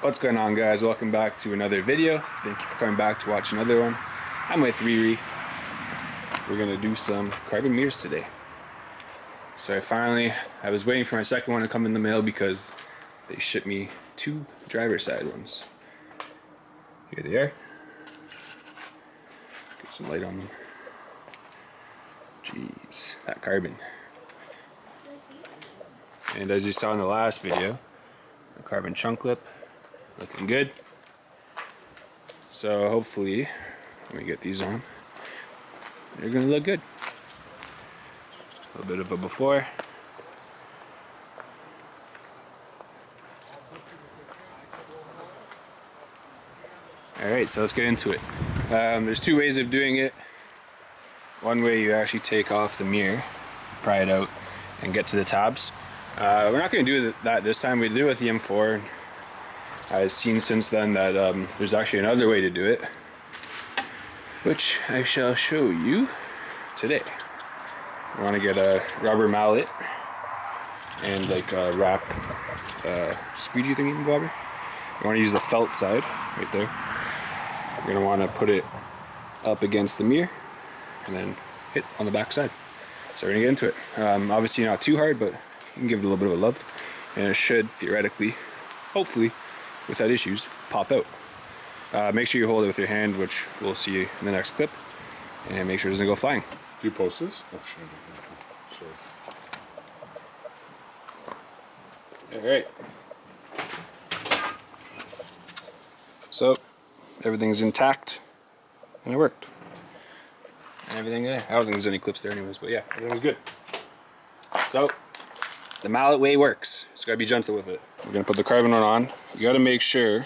What's going on, guys? Welcome back to another video. Thank you for coming back to watch another one. I'm with Riri. We're gonna do some carbon mirrors today. So I was waiting for my second one to come in the mail because they shipped me 2 driver's side ones. Here they are. Get some light on them. Jeez, that carbon. And as you saw in the last video, the carbon chunk clip looking good. So hopefully when we get these on, they're gonna look good. A little bit of a before. Alright, so let's get into it. There's 2 ways of doing it. One way, you actually take off the mirror, pry it out, and get to the tabs. We're not going to do that this time. We did it with the M4. I've seen since then that there's actually another way to do it, which I shall show you today. You want to get a rubber mallet and like a wrap squeegee thingy bobber. You want to use the felt side right there. You're going to want to put it up against the mirror and then hit on the back side. So we're going to get into it. Obviously not too hard, but you can give it a little bit of a love, and it should theoretically, hopefully, without issues, pop out. Make sure you hold it with your hand, which we'll see in the next clip, and make sure it doesn't go flying. Do you post this? Oh, sure. Alright. So, everything's intact, and it worked. And everything there. I don't think there's any clips there anyways, but yeah, everything's good. So, the mallet way works. Just gotta be gentle with it. We're gonna put the carbon one on. You gotta make sure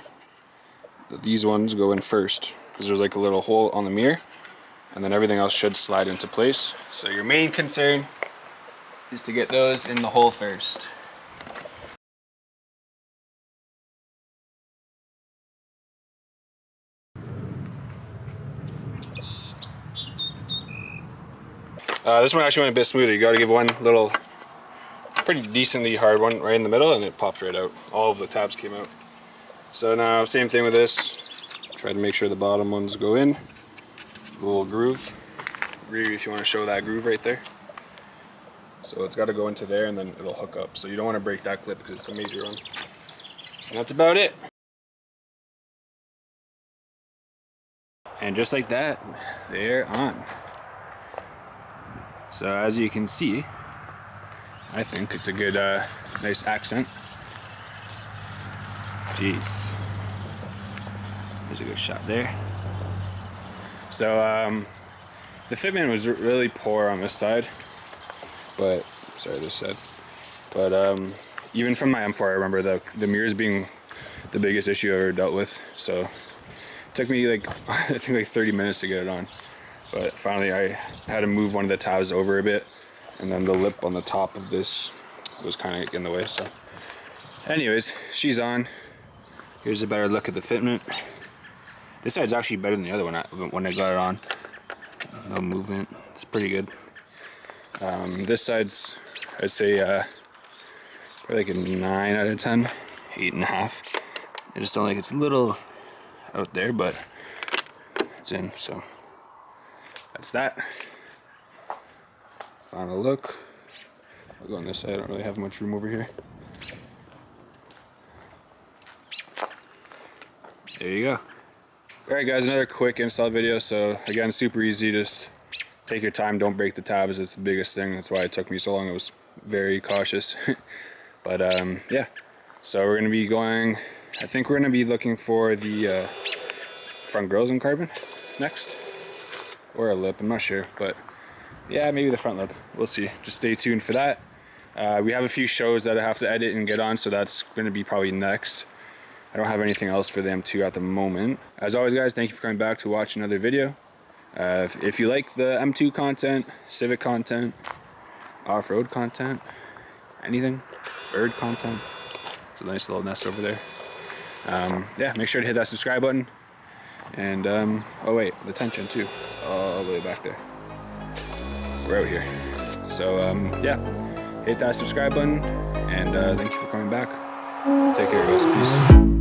that these ones go in first, because there's like a little hole on the mirror, and then everything else should slide into place. So your main concern is to get those in the hole first. This one actually went a bit smoother. You gotta give one little pretty decently hard one right in the middle, and it pops right out. All of the tabs came out. So now same thing with this. Try to make sure the bottom ones go in. A little groove. Really, if you want to show that groove right there. So it's got to go into there, and then it'll hook up. So you don't want to break that clip because it's a major one. And that's about it. And just like that, they're on. So as you can see, I think it's a good, nice accent. Jeez. There's a good shot there. So, the fitment was really poor on this side. But, sorry, this side. But, even from my M4, I remember the mirrors being the biggest issue I ever dealt with. So, it took me like, I think like 30 minutes to get it on. But finally, I had to move one of the tabs over a bit. And then the lip on the top of this was kind of in the way, so. Anyways, she's on. Here's a better look at the fitment. This side's actually better than the other one when I got it on. No movement, it's pretty good. This side's, I'd say, probably like a 9 out of 10, 8.5. I just don't like it's a little out there, but it's in, so. That's that. Final look. I'll go on this side, I don't really have much room over here. There you go. Alright guys, another quick install video. So again, super easy, just take your time, don't break the tabs, it's the biggest thing. That's why it took me so long, I was very cautious. But yeah, so we're going to be going, I think we're going to be looking for the front grills in carbon next. Or a lip, I'm not sure, but yeah, maybe the front lip. We'll see. Just stay tuned for that. We have a few shows that I have to edit and get on, so that's going to be probably next. I don't have anything else for the M2 at the moment. As always, guys, thank you for coming back to watch another video. If you like the M2 content, Civic content, off-road content, anything, bird content, it's a nice little nest over there. Yeah, make sure to hit that subscribe button. And, oh wait, the tension too. It's all the way back there. We're out here. So, yeah, hit that subscribe button, and thank you for coming back. Take care, guys. Peace.